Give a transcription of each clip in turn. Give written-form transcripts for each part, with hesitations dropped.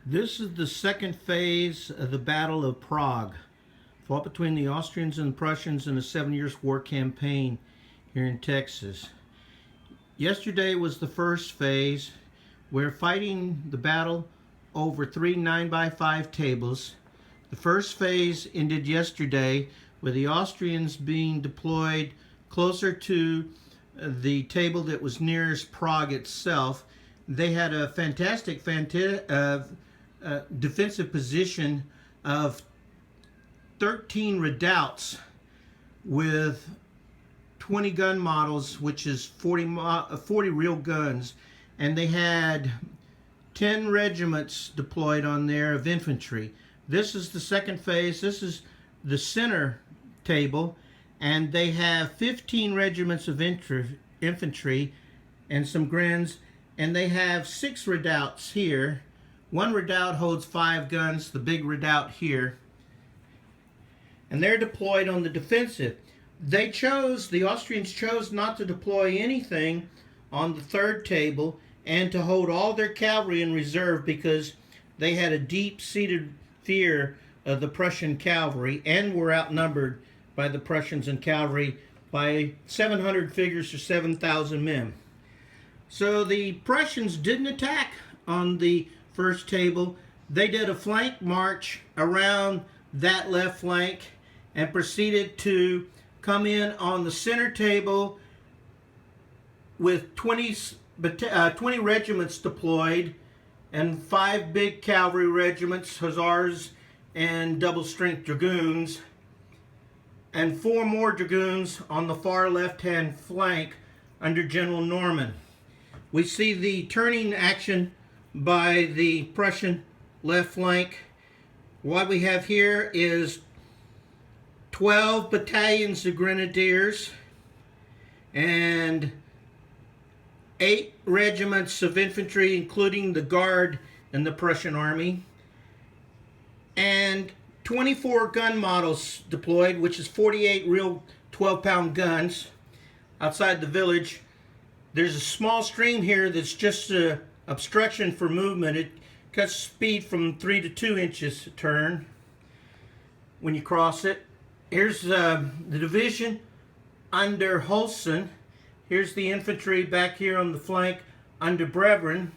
This is the second phase of the Battle of Prague, fought between the Austrians and the Prussians in the 7 Years' War campaign here in Texas. Yesterday was the first phase. We're fighting the battle over 3 9x5 tables. The first phase ended yesterday with the Austrians being deployed closer to the table that was nearest Prague itself. They had a fantastic defensive position of 13 redoubts with 20 gun models, which is 40 real guns, and they had 10 regiments deployed on there of infantry. This is the second phase. This is the center table, and they have 15 regiments of infantry and some Grens, and they have 6 redoubts here. One redoubt holds 5 guns, the big redoubt here, and they're deployed on the defensive. The Austrians chose not to deploy anything on the third table and to hold all their cavalry in reserve because they had a deep-seated fear of the Prussian cavalry and were outnumbered by the Prussians and cavalry by 700 figures or 7,000 men. So the Prussians didn't attack on the first table. They did a flank march around that left flank and proceeded to come in on the center table with 20 regiments deployed and 5 big cavalry regiments, hussars and double-strength dragoons, and 4 more dragoons on the far left-hand flank under General Norman. We see the turning action by the Prussian left flank. What we have here is 12 battalions of grenadiers and 8 regiments of infantry, including the Guard in the Prussian army, and 24 gun models deployed, which is 48 real 12-pound guns outside the village. There's a small stream here that's just an obstruction for movement. It cuts speed from 3 to 2 inches a turn when you cross it. Here's the division under Holsten. Here's the infantry back here on the flank under Brevern.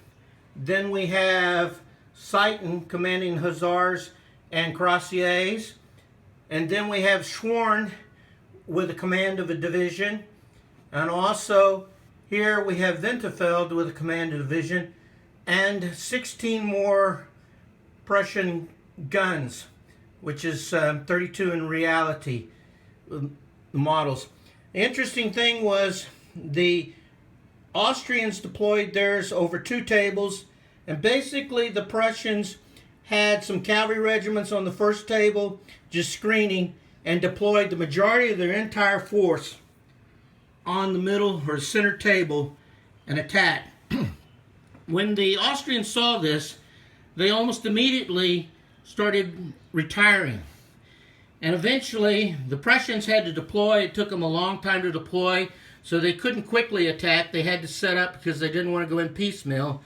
Then we have Seiten commanding hussars and cuirassiers. And then we have Schworn with the command of a division. And also here we have Winterfeld with a command of division. And 16 more Prussian guns, which is 32 in reality, the models. The interesting thing was the Austrians deployed theirs over 2 tables, and basically the Prussians had some cavalry regiments on the first table just screening and deployed the majority of their entire force on the middle or center table and attacked. When the Austrians saw this, they almost immediately started retiring. And eventually, the Prussians had to deploy. It took them a long time to deploy, so they couldn't quickly attack. They had to set up because they didn't want to go in piecemeal.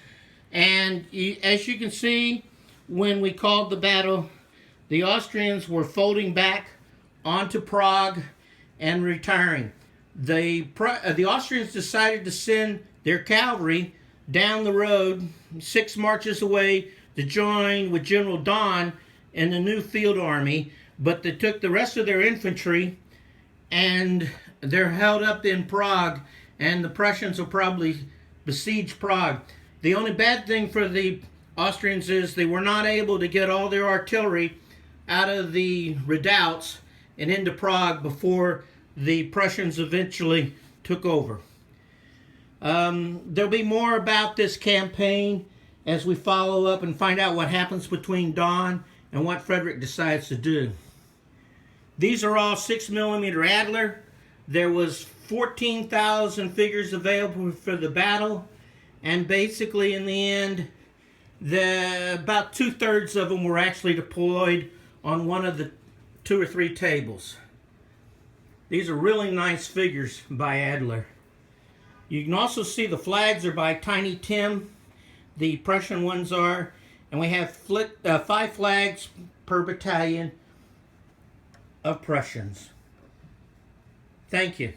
And as you can see, when we called the battle, the Austrians were folding back onto Prague and retiring. The Austrians decided to send their cavalry down the road 6 marches away to join with General Daun in the new field army, but they took the rest of their infantry and they're held up in Prague, and the Prussians will probably besiege Prague. The only bad thing for the Austrians is they were not able to get all their artillery out of the redoubts and into Prague before the Prussians eventually took over. There'll be more about this campaign as we follow up and find out what happens between Daun and what Frederick decides to do. These are all 6mm Adler. There was 14,000 figures available for the battle, and basically in the end, about 2/3 of them were actually deployed on one of the 2 or 3 tables. These are really nice figures by Adler. You can also see the flags are by Tiny Tim. The Prussian ones are. And we have 5 flags per battalion of Prussians. Thank you.